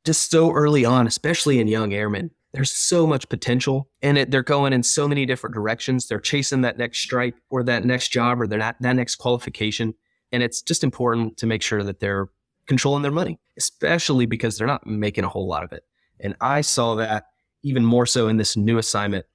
just so early on, especially in young airmen, there's so much potential and they're going in so many different directions. They're chasing that next strike or that next job or that next qualification. And it's just important to make sure that they're controlling their money, especially because they're not making a whole lot of it. And I saw that even more so in this new assignment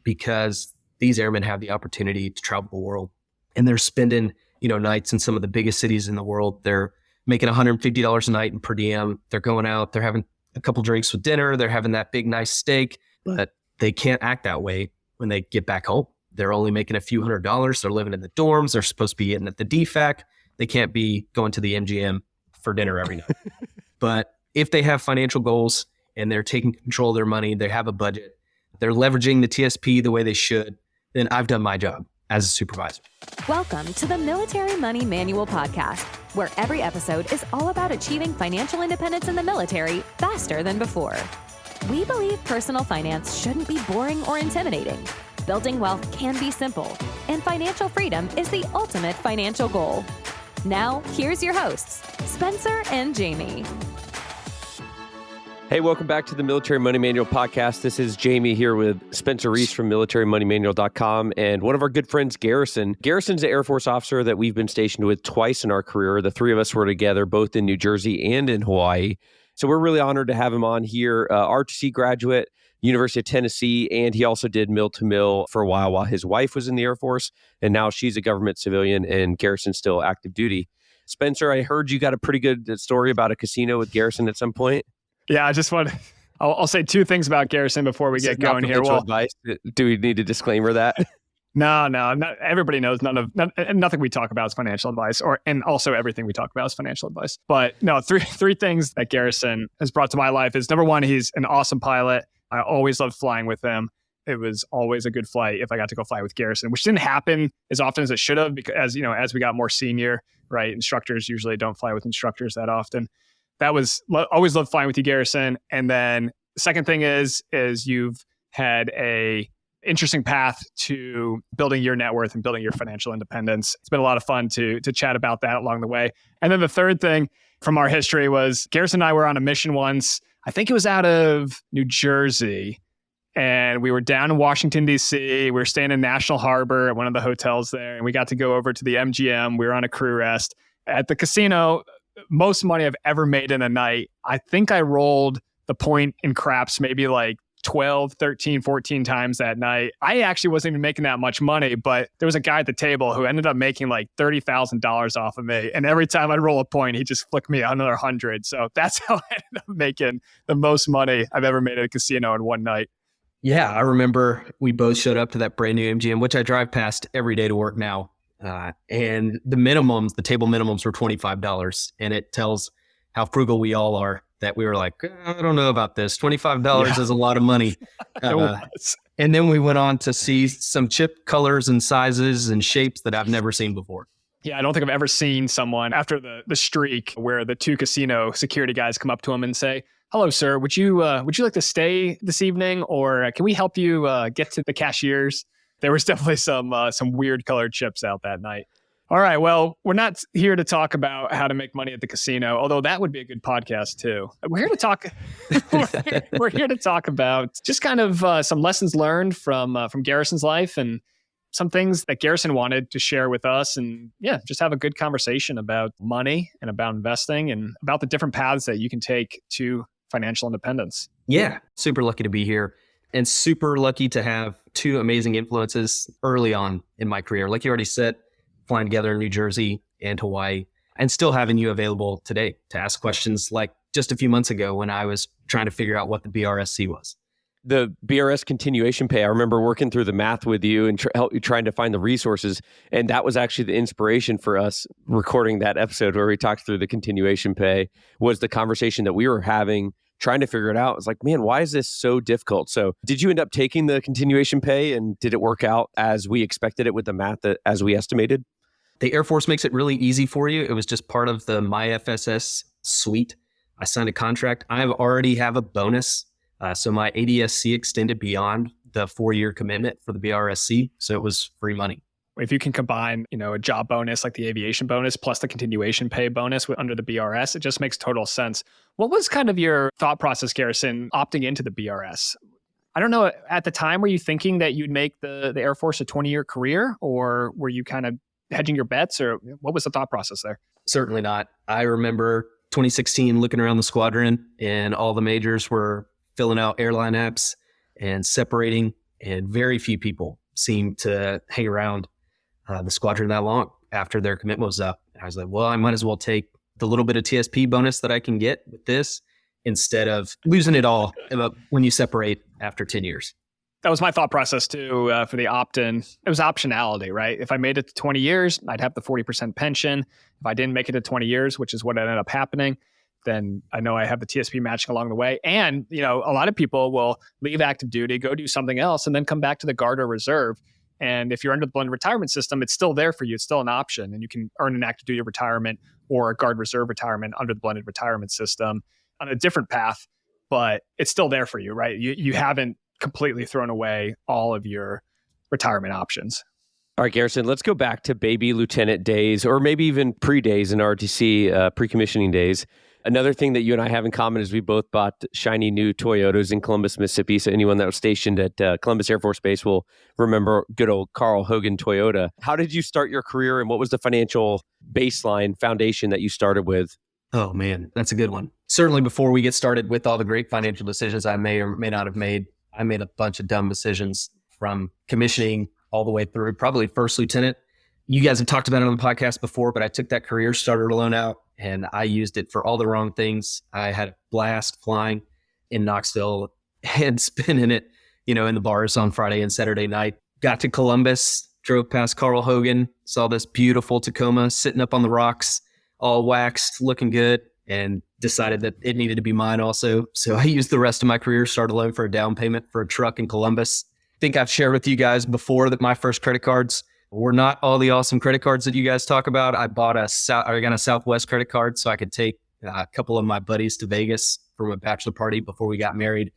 because these airmen have the opportunity to travel the world and they're spending, nights in some of the biggest cities in the world. They're making $150 a night in per diem. They're going out, they're having a couple drinks with dinner, they're having that big, nice steak, but they can't act that way when they get back home. They're only making a few $100s. They're living in the dorms. They're supposed to be eating at the DFAC. They can't be going to the MGM for dinner every night. But if they have financial goals and they're taking control of their money, they have a budget, they're leveraging the TSP the way they should, then I've done my job as a supervisor. Welcome to the Military Money Manual podcast, where every episode is all about achieving financial independence in the military faster than before. We believe personal finance shouldn't be boring or intimidating. Building wealth can be simple, and financial freedom is the ultimate financial goal. Now, here's your hosts, Spencer and Jamie. Hey, welcome back to the Military Money Manual podcast. This is Jamie here with Spencer Reese from militarymoneymanual.com and one of our good friends, Garrison. Garrison's an Air Force officer that we've been stationed with twice in our career. The three of us were together both in New Jersey and in Hawaii. So we're really honored to have him on here. RTC graduate, University of Tennessee, and he also did mill-to-mill for a while his wife was in the Air Force, and now she's a government civilian, and Garrison's still active duty. Spencer, I heard you got a pretty good story about a casino with Garrison at some point. Yeah, I just want to, I'll say two things about Garrison before we get going here. Well, advice. Do we need a disclaimer that? No, everybody knows nothing we talk about is financial advice, and also everything we talk about is financial advice. But no, three things that Garrison has brought to my life is, number one, he's an awesome pilot. I always loved flying with him. It was always a good flight if I got to go fly with Garrison, which didn't happen as often as it should have, because as we got more senior, right, instructors usually don't fly with instructors that often. That was always loved flying with you, Garrison. And then the second thing is you've had a interesting path to building your net worth and building your financial independence. It's been a lot of fun to chat about that along the way. And then the third thing from our history was Garrison and I were on a mission once. I think it was out of New Jersey. And we were down in Washington, D.C. We were staying in National Harbor at one of the hotels there. And we got to go over to the MGM. We were on a crew rest. At the casino, most money I've ever made in a night. I think I rolled the point in craps maybe like 12, 13, 14 times that night. I actually wasn't even making that much money, but there was a guy at the table who ended up making like $30,000 off of me. And every time I'd roll a point, he just flicked me another 100. So that's how I ended up making the most money I've ever made at a casino in one night. Yeah, I remember we both showed up to that brand new MGM, which I drive past every day to work now. And the table minimums were $25. And it tells how frugal we all are that we were like, I don't know about this. $25 is a lot of money. And then we went on to see some chip colors and sizes and shapes that I've never seen before. Yeah, I don't think I've ever seen someone after the streak where the two casino security guys come up to him and say, "Hello, sir, would you like to stay this evening, or can we help you get to the cashiers?" There was definitely some weird colored chips out that night. All right, well, we're not here to talk about how to make money at the casino, although that would be a good podcast too. We're here to talk. we're here to talk about just kind of some lessons learned from Garrison's life and some things that Garrison wanted to share with us, and just have a good conversation about money and about investing and about the different paths that you can take to financial independence. Yeah, super lucky to be here. And super lucky to have two amazing influences early on in my career. Like you already said, flying together in New Jersey and Hawaii, and still having you available today to ask questions like just a few months ago when I was trying to figure out what the BRSC was. The BRS continuation pay, I remember working through the math with you and trying to find the resources. And that was actually the inspiration for us recording that episode where we talked through the continuation pay, was the conversation that we were having, trying to figure it out. It's like, man, why is this so difficult? So did you end up taking the continuation pay, and did it work out as we expected it with the math as we estimated? The Air Force makes it really easy for you. It was just part of the MyFSS suite. I signed a contract. I already have a bonus. So my ADSC extended beyond the 4-year commitment for the BRSC. So it was free money. if you can combine, a job bonus like the aviation bonus plus the continuation pay bonus under the BRS, it just makes total sense. What was kind of your thought process, Garrison, opting into the BRS? I don't know, at the time, were you thinking that you'd make the Air Force a 20-year career, or were you kind of hedging your bets, or what was the thought process there? Certainly not. I remember 2016 looking around the squadron, and all the majors were filling out airline apps and separating, and very few people seemed to hang around the squadron that long after their commitment was up. I was like, well, I might as well take the little bit of TSP bonus that I can get with this instead of losing it all when you separate after 10 years. That was my thought process too for the opt-in. It was optionality, right? If I made it to 20 years, I'd have the 40% pension. If I didn't make it to 20 years, which is what ended up happening, then I know I have the TSP matching along the way. And, a lot of people will leave active duty, go do something else, and then come back to the Guard or Reserve. And if you're under the blended retirement system, it's still there for you. It's still an option. And you can earn an active duty retirement or a Guard Reserve retirement under the blended retirement system on a different path, but it's still there for you, right? You haven't completely thrown away all of your retirement options. All right, Garrison, let's go back to baby lieutenant days, or maybe even pre-days in ROTC, pre-commissioning days. Another thing that you and I have in common is we both bought shiny new Toyotas in Columbus, Mississippi. So anyone that was stationed at Columbus Air Force Base will remember good old Carl Hogan Toyota. How did you start your career, and what was the financial baseline foundation that you started with? Oh, man, that's a good one. Certainly before we get started with all the great financial decisions I may or may not have made, I made a bunch of dumb decisions from commissioning all the way through, probably first lieutenant. You guys have talked about it on the podcast before, but I took that career starter loan out and I used it for all the wrong things. I had a blast flying in Knoxville and spinning it, in the bars on Friday and Saturday night. Got to Columbus, drove past Carl Hogan, saw this beautiful Tacoma sitting up on the rocks, all waxed, looking good, and decided that it needed to be mine also. So I used the rest of my career starter loan for a down payment for a truck in Columbus. I think I've shared with you guys before that my first credit cards were not all the awesome credit cards that you guys talk about. I got a Southwest credit card so I could take a couple of my buddies to Vegas for a bachelor party before we got married.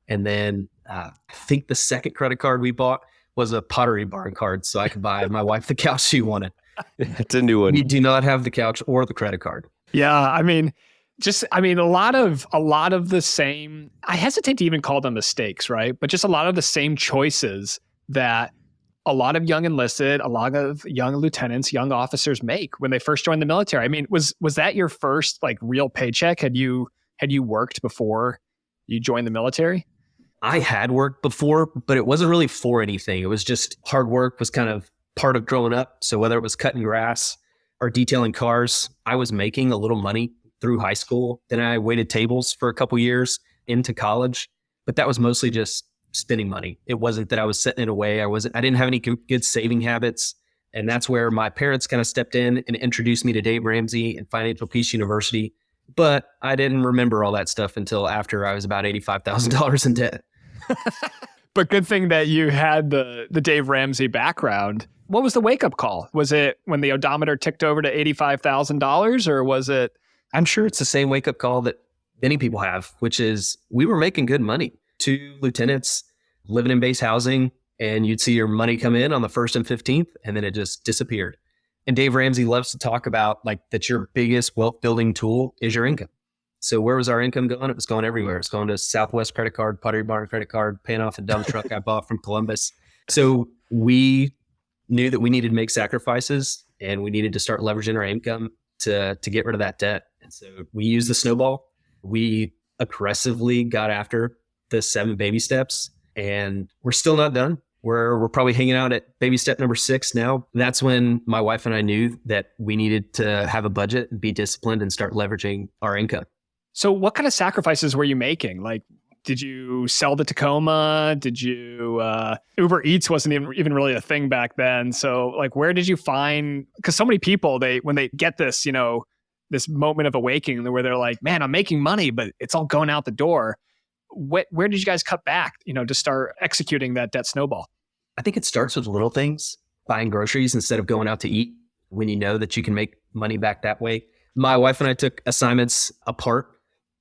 And then I think the second credit card we bought was a Pottery Barn card so I could buy my wife the couch she wanted. That's a new one. We do not have the couch or the credit card. Yeah, a lot of the same, I hesitate to even call them mistakes, right? But just a lot of the same choices that a lot of young enlisted, a lot of young lieutenants, young officers make when they first join the military. I mean, was that your first real paycheck? Had you worked before you joined the military? I had worked before, but it wasn't really for anything. It was just hard work was kind of part of growing up. So whether it was cutting grass or detailing cars, I was making a little money through high school. Then I waited tables for a couple years into college, but that was mostly just spending money. It wasn't that I was setting it away. I didn't have any good saving habits. And that's where my parents kind of stepped in and introduced me to Dave Ramsey and Financial Peace University. But I didn't remember all that stuff until after I was about $85,000 in debt. But good thing that you had the Dave Ramsey background. What was the wake-up call? Was it when the odometer ticked over to $85,000, or was it? I'm sure it's the same wake-up call that many people have, which is we were making good money. 2 lieutenants living in base housing, and you'd see your money come in on the 1st and 15th, and then it just disappeared. And Dave Ramsey loves to talk about that your biggest wealth building tool is your income. So where was our income going? It was going everywhere. It's going to Southwest credit card, Pottery Barn credit card, paying off a dump truck I bought from Columbus. So we knew that we needed to make sacrifices and we needed to start leveraging our income to get rid of that debt. And so we used the snowball. We aggressively got after the 7 baby steps, and we're still not done. We're probably hanging out at baby step number 6 now. That's when my wife and I knew that we needed to have a budget and be disciplined and start leveraging our income. So what kind of sacrifices were you making? Did you sell the Tacoma? Did you, Uber Eats wasn't even really a thing back then. So where did you find, because so many people, when they get this, this moment of awakening where they're like, man, I'm making money, but it's all going out the door. Where did you guys cut back, to start executing that snowball? I think it starts with little things, buying groceries instead of going out to eat when you know that you can make money back that way. My wife and I took assignments apart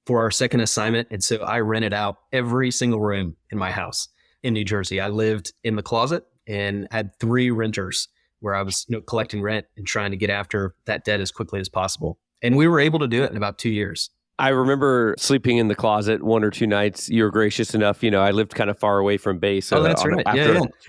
for our second assignment. And so I rented out every single room in my house in New Jersey. I lived in the closet and had 3 renters where I was, collecting rent and trying to get after that debt as quickly as possible. And we were able to do it in about 2 years. I remember sleeping in the closet 1 or 2 nights. You were gracious enough. I lived kind of far away from base. So That's right.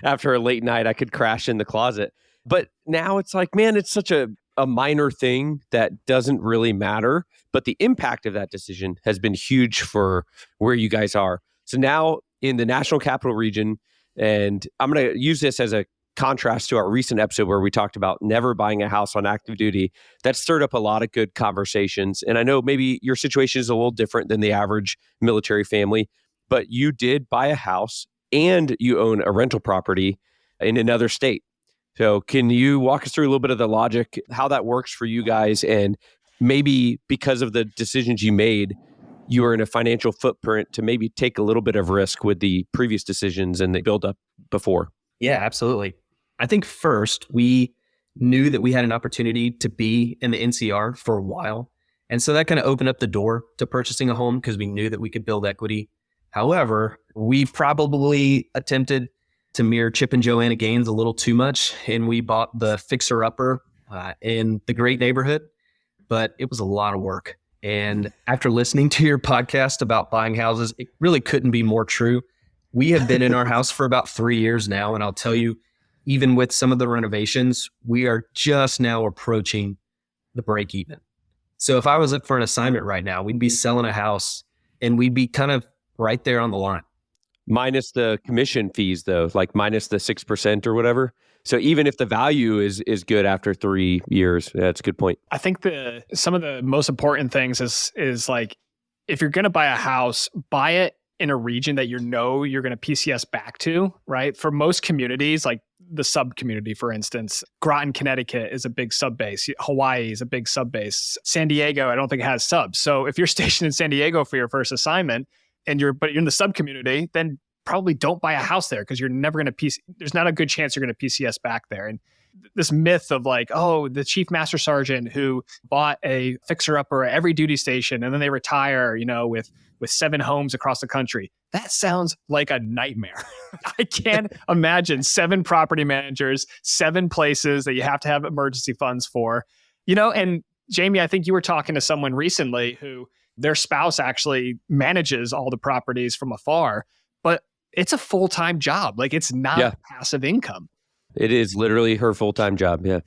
After a late night, I could crash in the closet. But now it's like, man, it's such a minor thing that doesn't really matter. But the impact of that decision has been huge for where you guys are. So now in the National Capital Region, and I'm going to use this as a contrast to our recent episode where we talked about never buying a house on active duty. That stirred up a lot of good conversations. And I know maybe your situation is a little different than the average military family, but you did buy a house and you own a rental property in another state. So can you walk us through a little bit of the logic, how that works for you guys? And maybe because of the decisions you made, you were in a financial footprint to maybe take a little bit of risk with the previous decisions and the build-up before. Yeah, absolutely. I think first, we knew that we had an opportunity to be in the NCR for a while. And so that kind of opened up the door to purchasing a home because we knew that we could build equity. However, we probably attempted to mirror Chip and Joanna Gaines a little too much. And we bought the fixer-upper in the great neighborhood, but it was a lot of work. And after listening to your podcast about buying houses, it really couldn't be more true. We have been in our house for about 3 years now. And I'll tell you, even with some of the renovations, we are just now approaching the break even. So if I was up for an assignment right now, we'd be selling a house and we'd be kind of right there on the line. Minus the commission fees though, like minus the 6% or whatever. So even if the value is good after 3 years, that's a good point. I think some of the most important things is like, if you're going to buy a house, buy it in a region that you're going to PCS back to, right? For most communities, like the sub community, for instance, Groton, Connecticut is a big sub base. Hawaii is a big sub base. San Diego, I don't think has subs. So if you're stationed in San Diego for your first assignment but you're in the sub community, then probably don't buy a house there because you're never going to there's not a good chance you're going to PCS back there. And this myth of like, oh, the chief master sergeant who bought a fixer-upper at every duty station and then they retire, with 7 homes across the country. That sounds like a nightmare. I can't imagine 7 property managers, 7 places that you have to have emergency funds for. And Jamie, I think you were talking to someone recently who their spouse actually manages all the properties from afar, but it's a full-time job. Like it's not passive income. It is literally her full-time job. Yeah.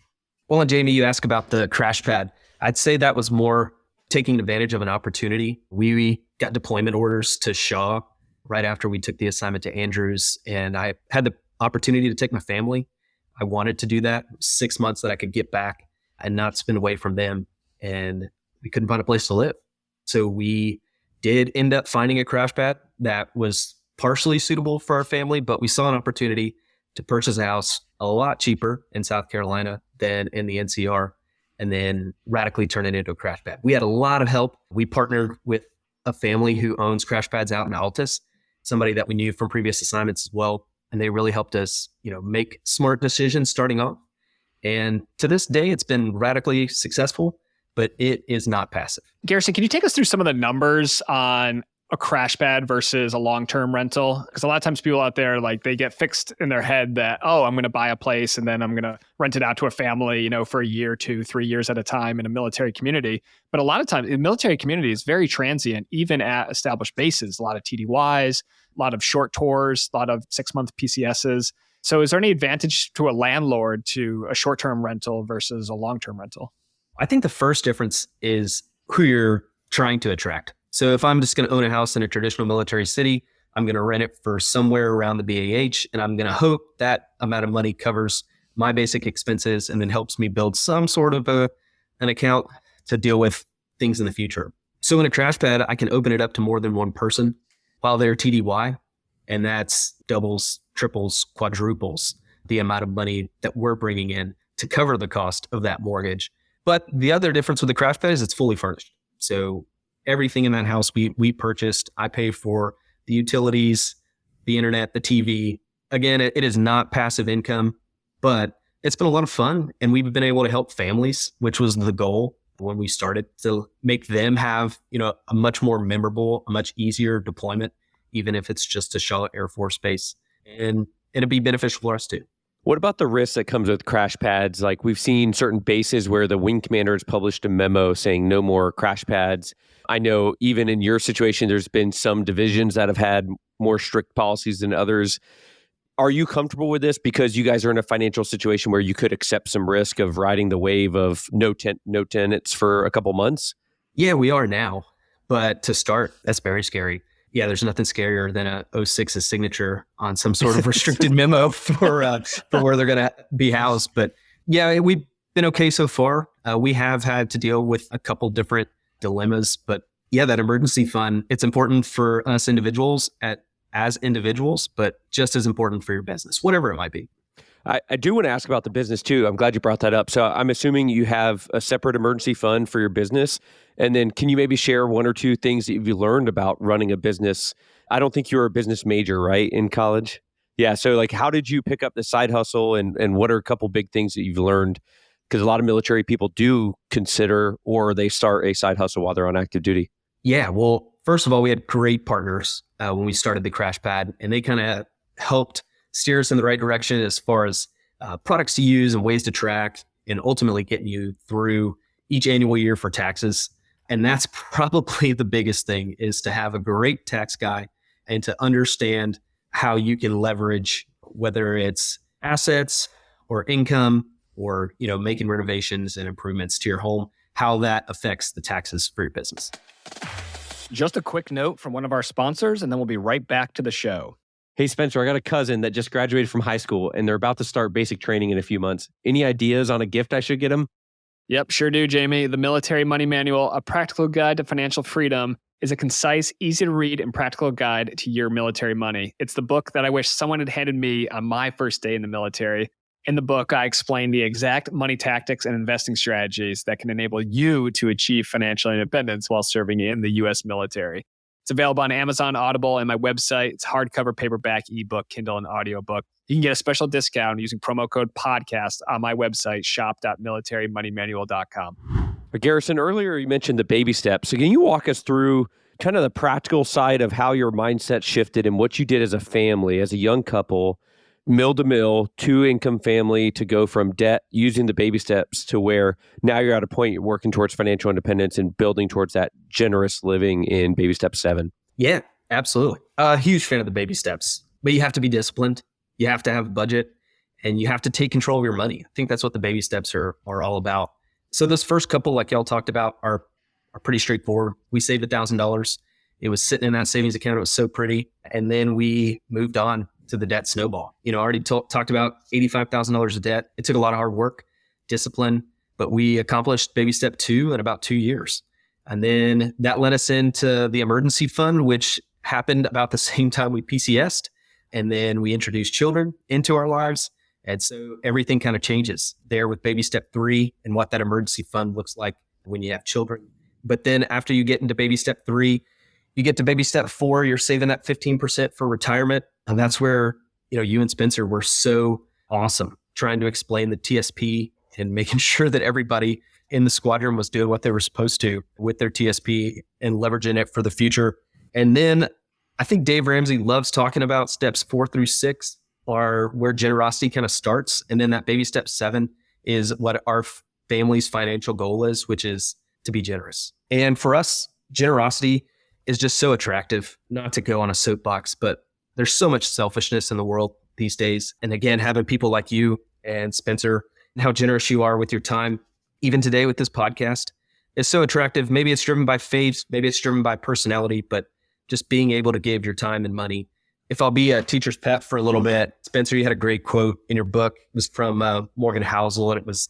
Well, and Jamie, you asked about the crash pad. I'd say that was more taking advantage of an opportunity. We got deployment orders to Shaw right after we took the assignment to Andrews. And I had the opportunity to take my family. I wanted to do that. 6 months that I could get back and not spend away from them. And we couldn't find a place to live. So we did end up finding a crash pad that was partially suitable for our family, but we saw an opportunity to purchase a house a lot cheaper in South Carolina than in the NCR, and then radically turn it into a crash pad. We had a lot of help. We partnered with a family who owns crash pads out in Altus, somebody that we knew from previous assignments as well. And they really helped us, make smart decisions starting off. And to this day, it's been radically successful, but it is not passive. Garrison, can you take us through some of the numbers on a crash pad versus a long-term rental? Because a lot of times people out there, like they get fixed in their head that, oh, I'm going to buy a place and then I'm going to rent it out to a family, for a year, 2, 3 years at a time in a military community. But a lot of times, the military community is very transient, even at established bases. A lot of TDYs, a lot of short tours, a lot of 6-month PCSs. So is there any advantage to a landlord to a short-term rental versus a long-term rental? I think the first difference is who you're trying to attract. So if I'm just going to own a house in a traditional military city, I'm going to rent it for somewhere around the BAH, and I'm going to hope that amount of money covers my basic expenses and then helps me build some sort of an account to deal with things in the future. So in a crash pad, I can open it up to more than one person while they're TDY, and that's doubles, triples, quadruples the amount of money that we're bringing in to cover the cost of that mortgage. But the other difference with the crash pad is it's fully furnished. So everything in that house we purchased, I pay for the utilities, the internet, the TV. Again, it is not passive income, but it's been a lot of fun. And we've been able to help families, which was the goal when we started, to make them have, a much more memorable, a much easier deployment, even if it's just to Charlotte Air Force Base. And it'd be beneficial for us too. What about the risk that comes with crash pads? Like we've seen certain bases where the wing commander has published a memo saying no more crash pads. I know even in your situation, there's been some divisions that have had more strict policies than others. Are you comfortable with this because you guys are in a financial situation where you could accept some risk of riding the wave of no tenants for a couple months? Yeah, we are now. But to start, that's very scary. Yeah, there's nothing scarier than a 06's signature on some sort of restricted memo for where they're going to be housed. But yeah, we've been okay so far. We have had to deal with a couple different dilemmas, but yeah, that emergency fund, it's important for us individuals as individuals, but just as important for your business, whatever it might be. I do want to ask about the business too. I'm glad you brought that up. So I'm assuming you have a separate emergency fund for your business. And then can you maybe share one or two things that you've learned about running a business? I don't think you were a business major, right, in college? Yeah. So like, how did you pick up the side hustle and what are a couple big things that you've learned? Because a lot of military people do consider or they start a side hustle while they're on active duty. Yeah. Well, first of all, we had great partners when we started the Crash Pad, and they kind of helped steer us in the right direction as far as products to use and ways to track, and ultimately getting you through each annual year for taxes. And that's probably the biggest thing, is to have a great tax guy and to understand how you can leverage, whether it's assets or income or, making renovations and improvements to your home, how that affects the taxes for your business. Just a quick note from one of our sponsors, and then we'll be right back to the show. Hey, Spencer, I got a cousin that just graduated from high school and they're about to start basic training in a few months. Any ideas on a gift I should get him? Yep, sure do, Jamie. The Military Money Manual, A Practical Guide to Financial Freedom, is a concise, easy to read, and practical guide to your military money. It's the book that I wish someone had handed me on my first day in the military. In the book, I explain the exact money tactics and investing strategies that can enable you to achieve financial independence while serving in the U.S. military. It's available on Amazon, Audible, and my website. It's hardcover, paperback, ebook, Kindle, and audiobook. You can get a special discount using promo code podcast on my website, shop.militarymoneymanual.com. But Garrison, earlier you mentioned the baby steps. So can you walk us through kind of the practical side of how your mindset shifted and what you did as a family, as a young couple, mill to mill, two-income family, to go from debt using the baby steps to where now you're at a point you're working towards financial independence and building towards that generous living in baby step 7? Yeah, absolutely. A huge fan of the baby steps, but you have to be disciplined. You have to have a budget and you have to take control of your money. I think that's what the baby steps are all about. So this first couple, like y'all talked about, are pretty straightforward. We saved $1,000. It was sitting in that savings account. It was so pretty. And then we moved on to the debt snowball. I already talked about $85,000 of debt. It took a lot of hard work, discipline, but we accomplished baby step 2 in about 2 years. And then that led us into the emergency fund, which happened about the same time we PCS'd. And then we introduced children into our lives. And so everything kind of changes there with baby step 3 and what that emergency fund looks like when you have children. But then after you get into baby step 3, you get to baby step 4, you're saving that 15% for retirement. And that's where, you and Spencer were so awesome, trying to explain the TSP and making sure that everybody in the squadron was doing what they were supposed to with their TSP and leveraging it for the future. And then I think Dave Ramsey loves talking about steps 4 through 6 are where generosity kind of starts. And then that baby step 7 is what our family's financial goal is, which is to be generous. And for us, generosity is just so attractive, not to go on a soapbox, but there's so much selfishness in the world these days. And again, having people like you and Spencer and how generous you are with your time, even today with this podcast, is so attractive. Maybe it's driven by faith, maybe it's driven by personality, but just being able to give your time and money. If I'll be a teacher's pet for a little bit, Spencer, you had a great quote in your book. It was from Morgan Housel, and it was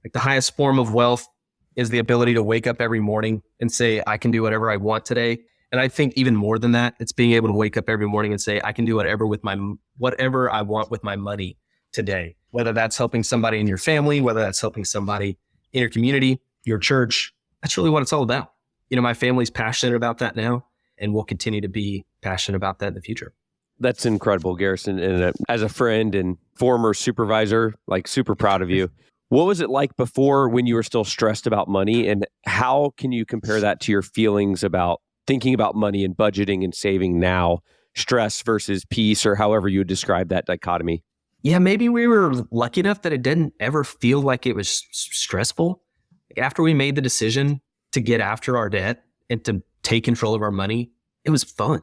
like, the highest form of wealth is the ability to wake up every morning and say, I can do whatever I want today. And I think even more than that, it's being able to wake up every morning and say, I can do whatever I want with my money today, whether that's helping somebody in your family, whether that's helping somebody in your community, your church. That's really what it's all about. My family's passionate about that now, and we'll continue to be passionate about that in the future. That's incredible, Garrison. And as a friend and former supervisor, super proud of you. What was it like before, when you were still stressed about money, and how can you compare that to your feelings about thinking about money and budgeting and saving now, stress versus peace, or however you would describe that dichotomy? Yeah, maybe we were lucky enough that it didn't ever feel like it was stressful. Like after we made the decision to get after our debt and to take control of our money, it was fun.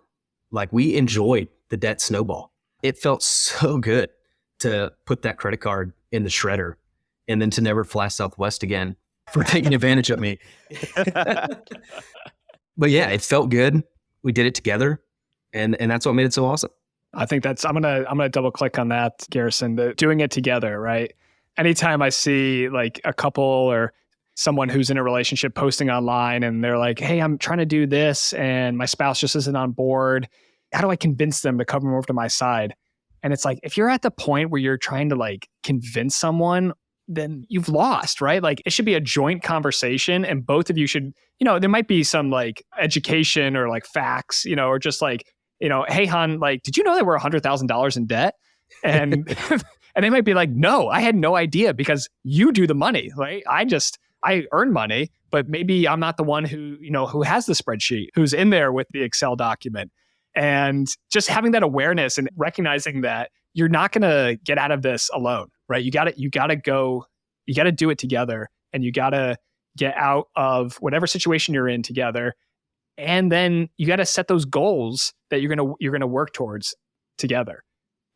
Like we enjoyed the debt snowball. It felt so good to put that credit card in the shredder and then to never fly Southwest again for taking advantage of me. But yeah, it felt good. We did it together, and that's what made it so awesome. I think I'm gonna double click on that, Garrison. Doing it together, right? Anytime I see like a couple or someone who's in a relationship posting online and they're like, "Hey, I'm trying to do this, and my spouse just isn't on board. How do I convince them to come over to my side?" And it's like, if you're at the point where you're trying to like convince someone, then you've lost, right? Like it should be a joint conversation, and both of you should, there might be some like education or like facts, or just like, hey, hon, like, did you know that we're $100,000 in debt? And and they might be like, no, I had no idea because you do the money, right? I earn money, but maybe I'm not the one who has the spreadsheet, who's in there with the Excel document. And just having that awareness and recognizing that you're not going to get out of this alone, right? You got to do it together, and you got to get out of whatever situation you're in together. And then you got to set those goals that you're going to work towards together.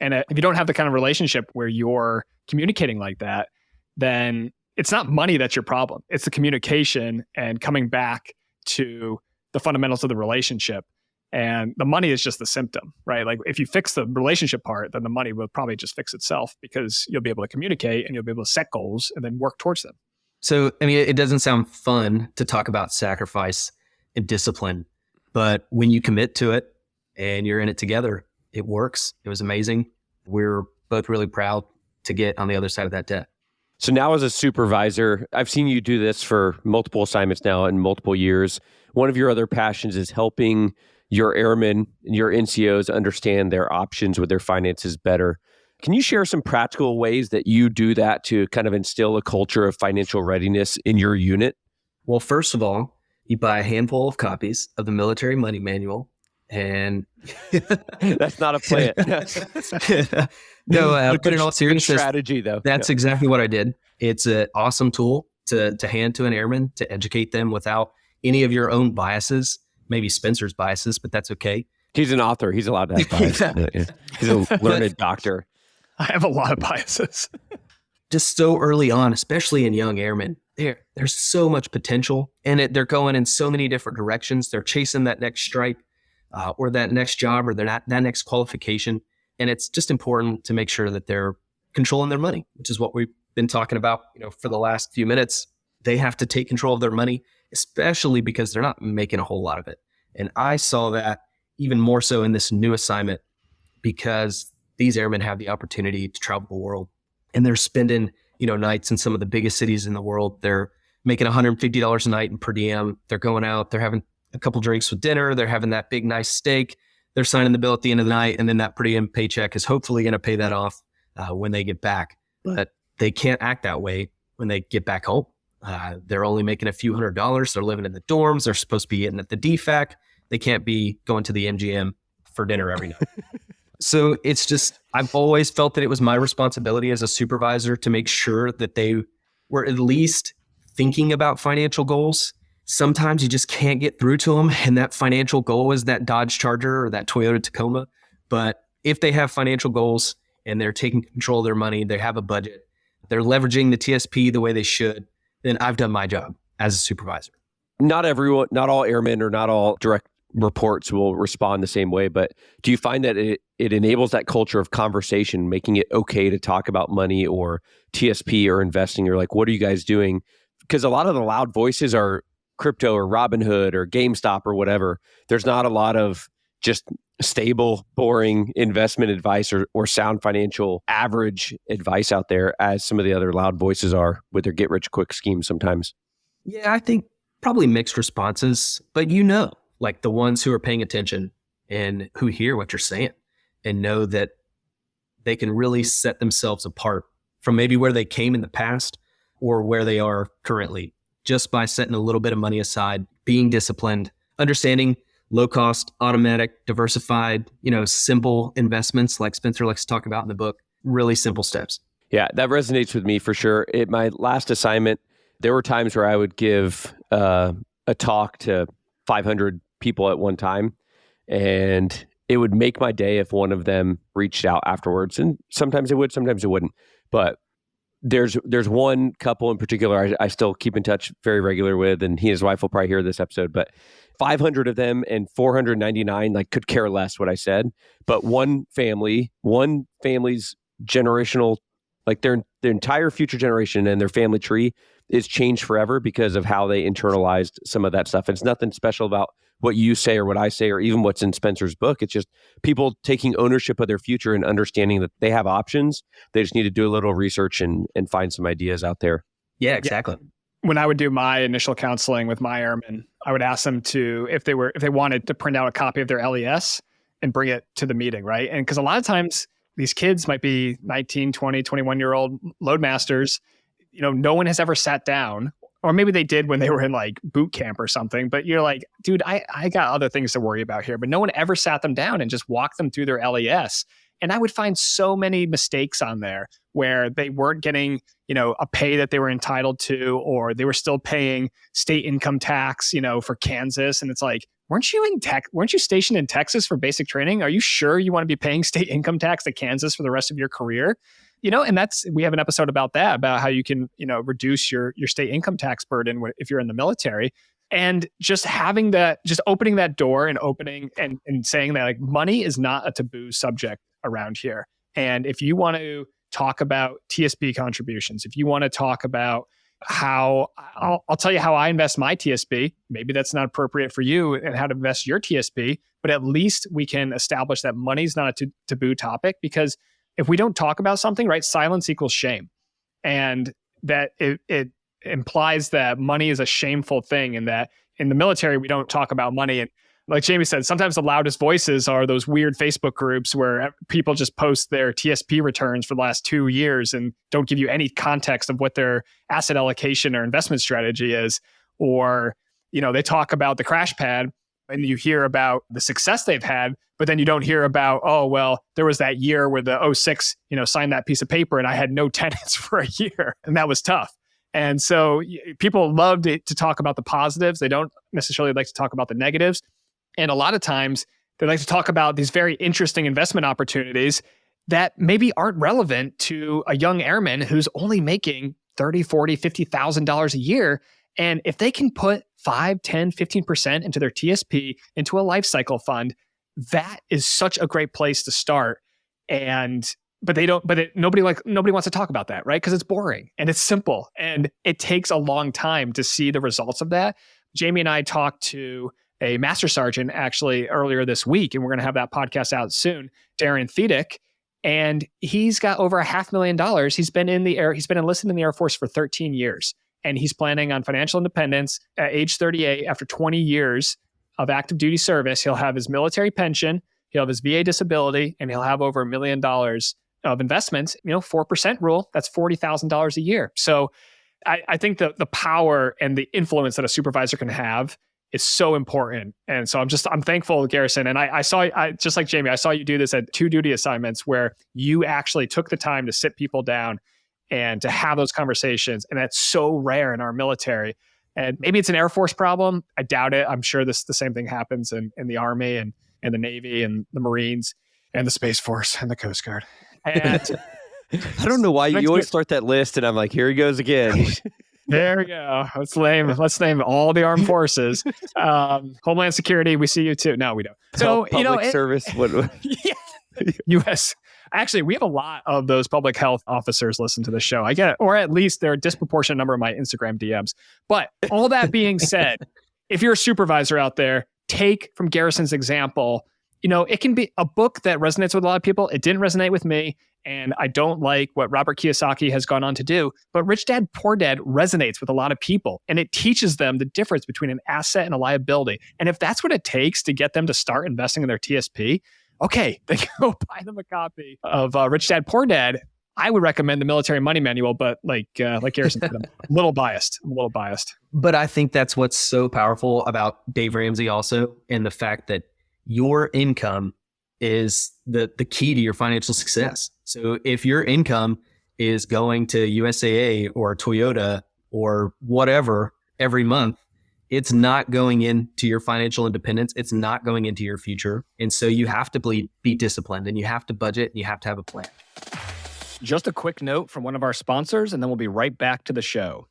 And if you don't have the kind of relationship where you're communicating like that, then it's not money that's your problem. It's the communication and coming back to the fundamentals of the relationship. And the money is just the symptom, right? Like if you fix the relationship part, then the money will probably just fix itself because you'll be able to communicate and you'll be able to set goals and then work towards them. So, I mean, it doesn't sound fun to talk about sacrifice and discipline, but when you commit to it and you're in it together, it works. It was amazing. We're both really proud to get on the other side of that debt. So now as a supervisor, I've seen you do this for multiple assignments now in multiple years. One of your other passions is helping your airmen and your NCOs understand their options with their finances better. Can you share some practical ways that you do that to kind of instill a culture of financial readiness in your unit? Well, first of all, you buy a handful of copies of the Military Money Manual, and that's not a plan. No, but in all seriousness, strategy though. That's exactly what I did. It's an awesome tool to hand to an airman to educate them without any of your own biases. Maybe Spencer's biases, but that's okay. He's an author. He's allowed to have biases. He's a learned doctor. I have a lot of biases. Just so early on, especially in young airmen, there's so much potential, and they're going in so many different directions. They're chasing that next stripe or that next job or that next qualification. And it's just important to make sure that they're controlling their money, which is what we've been talking about, for the last few minutes. They have to take control of their money, especially because they're not making a whole lot of it. And I saw that even more so in this new assignment because these airmen have the opportunity to travel the world, and they're spending, nights in some of the biggest cities in the world. They're making $150 a night in per diem. They're going out, they're having a couple drinks with dinner. They're having that big, nice steak. They're signing the bill at the end of the night. And then that per diem paycheck is hopefully going to pay that off when they get back. But they can't act that way when they get back home. They're only making a few $100s. They're living in the dorms. They're supposed to be eating at the DFAC. They can't be going to the MGM for dinner every night. So it's just, I've always felt that it was my responsibility as a supervisor to make sure that they were at least thinking about financial goals. Sometimes you just can't get through to them, and that financial goal is that Dodge Charger or that Toyota Tacoma. But if they have financial goals and they're taking control of their money, they have a budget, they're leveraging the TSP the way they should, then I've done my job as a supervisor. Not everyone, not all airmen or not all direct reports will respond the same way, but do you find that it enables that culture of conversation, making it okay to talk about money or TSP or investing, or like, what are you guys doing? Because a lot of the loud voices are crypto or Robinhood or GameStop or whatever. There's not a lot of just stable, boring investment advice or sound financial average advice out there as some of the other loud voices are with their get rich quick schemes sometimes. Yeah, I think probably mixed responses, but like the ones who are paying attention and who hear what you're saying and know that they can really set themselves apart from maybe where they came in the past or where they are currently, just by setting a little bit of money aside, being disciplined, understanding low cost, automatic, diversified, simple investments like Spencer likes to talk about in the book. really simple steps. Yeah, that resonates with me for sure. My last assignment, there were times where I would give a talk to 500 people at one time, and it would make my day if one of them reached out afterwards. And sometimes it would, sometimes it wouldn't. But there's one couple in particular I still keep in touch very regular with, and he and his wife will probably hear this episode, but 500 of them and 499 like could care less what I said. But one family's generational, like their entire future generation and their family tree is changed forever because of how they internalized some of that stuff. It's nothing special about what you say or what I say or even what's in Spencer's book. It's just people taking ownership of their future and understanding that they have options. They just need to do a little research and find some ideas out there. Yeah, exactly. When I would do my initial counseling with my airmen, I would ask them to, if they wanted to print out a copy of their LES and bring it to the meeting, right? And because a lot of times these kids might be 19, 20, 21-year-old loadmasters. No one has ever sat down, or maybe they did when they were in like boot camp or something, but you're like, dude, I got other things to worry about here. But no one ever sat them down and just walked them through their LES. And I would find so many mistakes on there where they weren't getting, a pay that they were entitled to, or they were still paying state income tax, for Kansas. And it's like, weren't you stationed in Texas for basic training? Are you sure you want to be paying state income tax to Kansas for the rest of your career? And we have an episode about that, about how you can, reduce your state income tax burden if you're in the military. And just having that, just opening that door and saying that like money is not a taboo subject around here. And if you want to talk about TSP contributions, if you want to talk about how I'll tell you how I invest my TSP, maybe that's not appropriate for you and how to invest your TSP, but at least we can establish that money is not a taboo topic, because if we don't talk about something, right, silence equals shame. And that it implies that money is a shameful thing, and that in the military, we don't talk about money. And like Jamie said, sometimes the loudest voices are those weird Facebook groups where people just post their TSP returns for the last 2 years and don't give you any context of what their asset allocation or investment strategy is. Or, they talk about the crash pad and you hear about the success they've had, but then you don't hear about, oh, well, there was that year where the 06, signed that piece of paper and I had no tenants for a year, and that was tough. And so people love to talk about the positives. They don't necessarily like to talk about the negatives. And a lot of times they like to talk about these very interesting investment opportunities that maybe aren't relevant to a young airman who's only making $30,000, $40,000, $50,000 a year. And if they can put 5, 10, 15% into their TSP, into a life cycle fund, that is such a great place to start. Nobody wants to talk about that, right? Because it's boring and it's simple and it takes a long time to see the results of that. Jamie and I talked to a master sergeant actually earlier this week, and we're going to have that podcast out soon, Darren Thedick, and he's got over $500,000. He's been enlisted in the Air Force for 13 years, and he's planning on financial independence at age 38 after 20 years of active duty service. He'll have his military pension, he'll have his VA disability, and he'll have over $1 million of investments. 4% rule, that's $40,000 a year. So I think the power and the influence that a supervisor can have is so important. And so I'm thankful, Garrison. And I saw, just like Jamie, I saw you do this at 2 duty assignments where you actually took the time to sit people down and to have those conversations. And that's so rare in our military. And maybe it's an Air Force problem. I doubt it. I'm sure the same thing happens in the Army and the Navy and the Marines and the Space Force and the Coast Guard. And I don't know why you always start that list and I'm like, here he goes again. There we go. Let's name all the armed forces. Homeland Security, we see you too. No, we don't. So public service. Yeah. U.S. Actually, we have a lot of those public health officers listen to the show. I get it, or at least they're a disproportionate number of my Instagram DMs. But all that being said, if you're a supervisor out there, take from Garrison's example. It can be a book that resonates with a lot of people. It didn't resonate with me. And I don't like what Robert Kiyosaki has gone on to do, but Rich Dad, Poor Dad resonates with a lot of people, and it teaches them the difference between an asset and a liability. And if that's what it takes to get them to start investing in their TSP, okay, they can go buy them a copy of Rich Dad, Poor Dad. I would recommend the Military Money Manual, but like Garrison said, I'm a little biased. But I think that's what's so powerful about Dave Ramsey also, and the fact that your income is the key to your financial success. So if your income is going to USAA or Toyota or whatever every month, it's not going into your financial independence. It's not going into your future. And so you have to be disciplined, and you have to budget, and you have to have a plan. Just a quick note from one of our sponsors, and then we'll be right back to the show.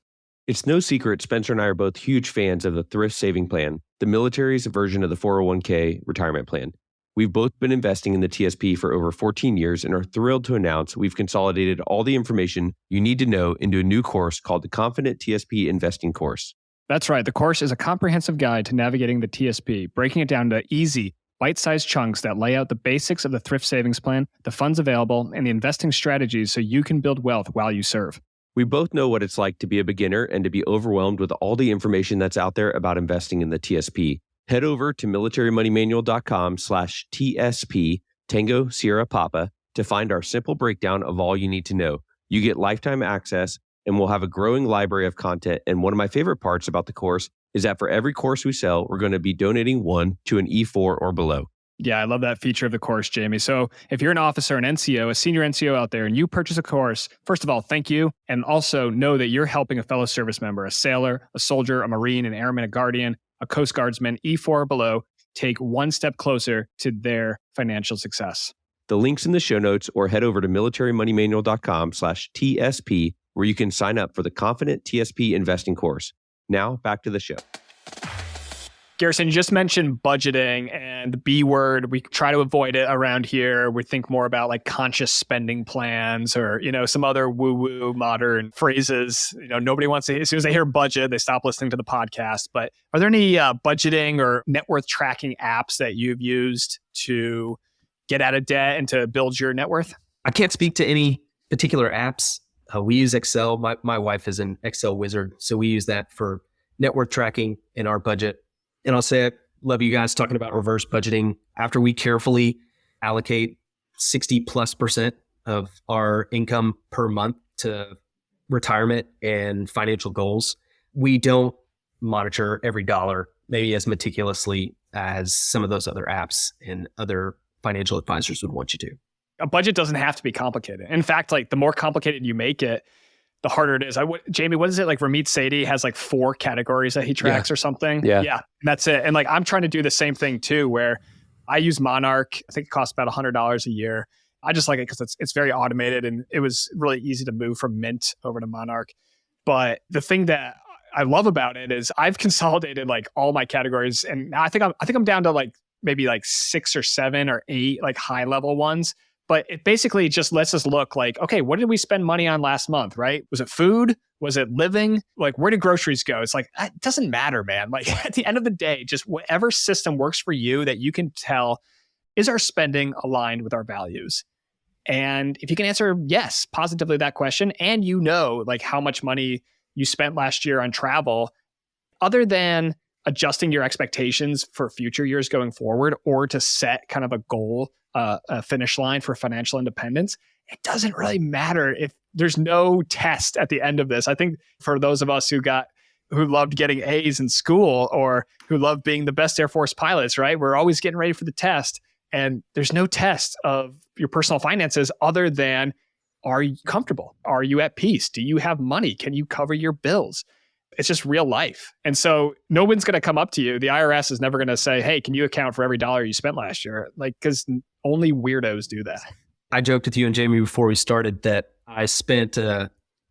It's no secret Spencer and I are both huge fans of the Thrift Saving Plan, the military's version of the 401k retirement plan. We've both been investing in the TSP for over 14 years and are thrilled to announce we've consolidated all the information you need to know into a new course called the Confident TSP Investing Course. That's right. The course is a comprehensive guide to navigating the TSP, breaking it down to easy, bite-sized chunks that lay out the basics of the thrift savings plan, the funds available, and the investing strategies so you can build wealth while you serve. We both know what it's like to be a beginner and to be overwhelmed with all the information that's out there about investing in the TSP. Head over to militarymoneymanual.com/TSP, Tango Sierra Papa, to find our simple breakdown of all you need to know. You get lifetime access, and we'll have a growing library of content. And one of my favorite parts about the course is that for every course we sell, we're going to be donating one to an E4 or below. Yeah, I love that feature of the course, Jamie. So if you're an officer, an NCO, a senior NCO out there, and you purchase a course, first of all, thank you. And also know that you're helping a fellow service member, a sailor, a soldier, a Marine, an airman, a guardian, a Coast Guardsman, E4 or below, take one step closer to their financial success. The link's in the show notes, or head over to militarymoneymanual.com/TSP, where you can sign up for the Confident TSP Investing course. Now, back to the show. Garrison, you just mentioned budgeting and the B word. We try to avoid it around here. We think more about like conscious spending plans or, some other woo-woo modern phrases. Nobody wants to, as soon as they hear budget, they stop listening to the podcast. But are there any budgeting or net worth tracking apps that you've used to get out of debt and to build your net worth? I can't speak to any particular apps. We use Excel. My wife is an Excel wizard, so we use that for net worth tracking in our budget. And I'll say I love you guys talking about reverse budgeting. After we carefully allocate 60+% of our income per month to retirement and financial goals, we don't monitor every dollar maybe as meticulously as some of those other apps and other financial advisors would want you to. A budget doesn't have to be complicated. In fact, like the more complicated you make it, the harder it is. Jamie, what is it? Like Ramit Sethi has like 4 categories that he tracks or something. Yeah. And that's it. And like, I'm trying to do the same thing too, where I use Monarch. I think it costs about $100 a year. I just like it because it's very automated, and it was really easy to move from Mint over to Monarch. But the thing that I love about it is I've consolidated like all my categories, and now I think I'm down to like maybe like 6 or 7 or 8 like high level ones. But it basically just lets us look like, okay, what did we spend money on last month, right? Was it food? Was it living? Like, where did groceries go? It's like, it doesn't matter, man. Like at the end of the day, just whatever system works for you that you can tell, is our spending aligned with our values? And if you can answer yes, positively that question, and like how much money you spent last year on travel, other than adjusting your expectations for future years going forward, or to set kind of a goal, a finish line for financial independence, it doesn't really matter if there's no test at the end of this. I think for those of us who loved getting A's in school or who loved being the best Air Force pilots, right? We're always getting ready for the test, and there's no test of your personal finances other than, are you comfortable? Are you at peace? Do you have money? Can you cover your bills? It's just real life. And so no one's going to come up to you. The IRS is never going to say, hey, can you account for every dollar you spent last year? Like, because only weirdos do that. I joked with you and Jamie before we started that I spent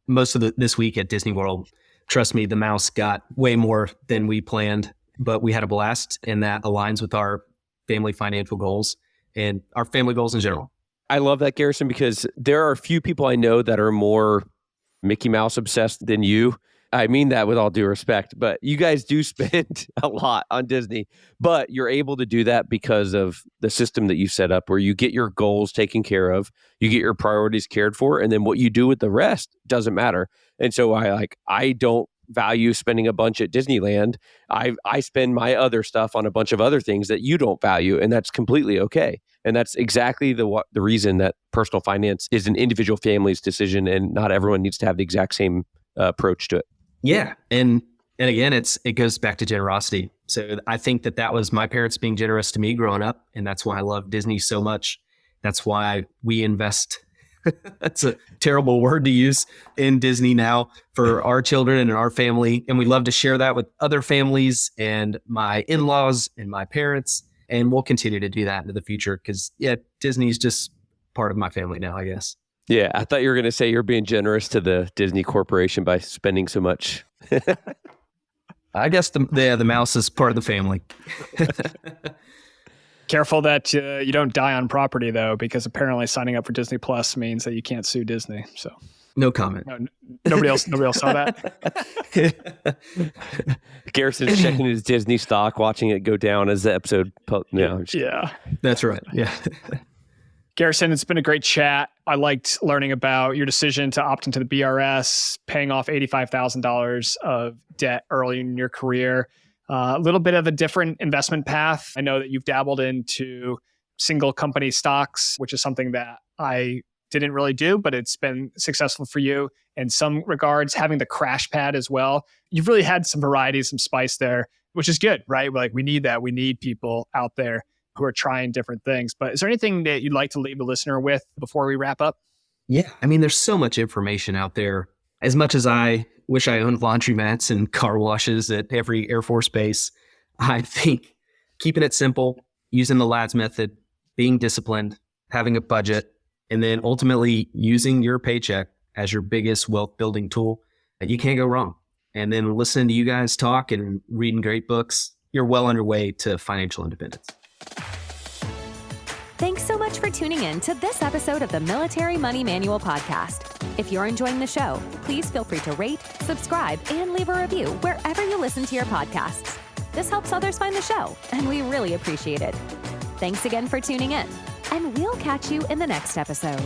most of this week at Disney World. Trust me, the mouse got way more than we planned, but we had a blast, and that aligns with our family financial goals and our family goals in general. I love that, Garrison, because there are a few people I know that are more Mickey Mouse obsessed than you. I mean that with all due respect, but you guys do spend a lot on Disney, but you're able to do that because of the system that you set up where you get your goals taken care of, you get your priorities cared for, and then what you do with the rest doesn't matter. And so I don't value spending a bunch at Disneyland. I spend my other stuff on a bunch of other things that you don't value, and that's completely okay. And that's exactly the reason that personal finance is an individual family's decision, and not everyone needs to have the exact same approach to it. Yeah. And again, it goes back to generosity. So I think that was my parents being generous to me growing up. And that's why I love Disney so much. That's why we invest That's a terrible word to use in Disney now for our children and our family. And we love to share that with other families and my in-laws and my parents. And we'll continue to do that into the future because, Disney's just part of my family now, I guess. Yeah, I thought you were going to say you're being generous to the Disney Corporation by spending so much. I guess the mouse is part of the family. Careful that you don't die on property, though, because apparently signing up for Disney Plus means that you can't sue Disney. So, no comment. Nobody else saw that. Garrison's checking his Disney stock, watching it go down as the episode. Yeah, that's right. Yeah. Garrison, it's been a great chat. I liked learning about your decision to opt into the BRS, paying off $85,000 of debt early in your career. A little bit of a different investment path. I know that you've dabbled into single company stocks, which is something that I didn't really do, but it's been successful for you in some regards. Having the crash pad as well. You've really had some variety, some spice there, which is good, right? Like we need that. We need people out there who are trying different things. But is there anything that you'd like to leave the listener with before we wrap up? Yeah. I mean, there's so much information out there. As much as I wish I owned laundromats and car washes at every Air Force base, I think keeping it simple, using the LADS method, being disciplined, having a budget, and then ultimately using your paycheck as your biggest wealth building tool, you can't go wrong. And then listening to you guys talk and reading great books, you're well on your way to financial independence. Thanks so much for tuning in to this episode of the Military Money Manual podcast. If you're enjoying the show, please feel free to rate, subscribe, and leave a review wherever you listen to your podcasts. This helps others find the show, and we really appreciate it. Thanks again for tuning in, and we'll catch you in the next episode.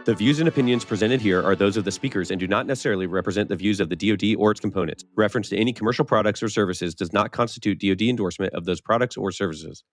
The views and opinions presented here are those of the speakers and do not necessarily represent the views of the DoD or its components. Reference to any commercial products or services does not constitute DoD endorsement of those products or services.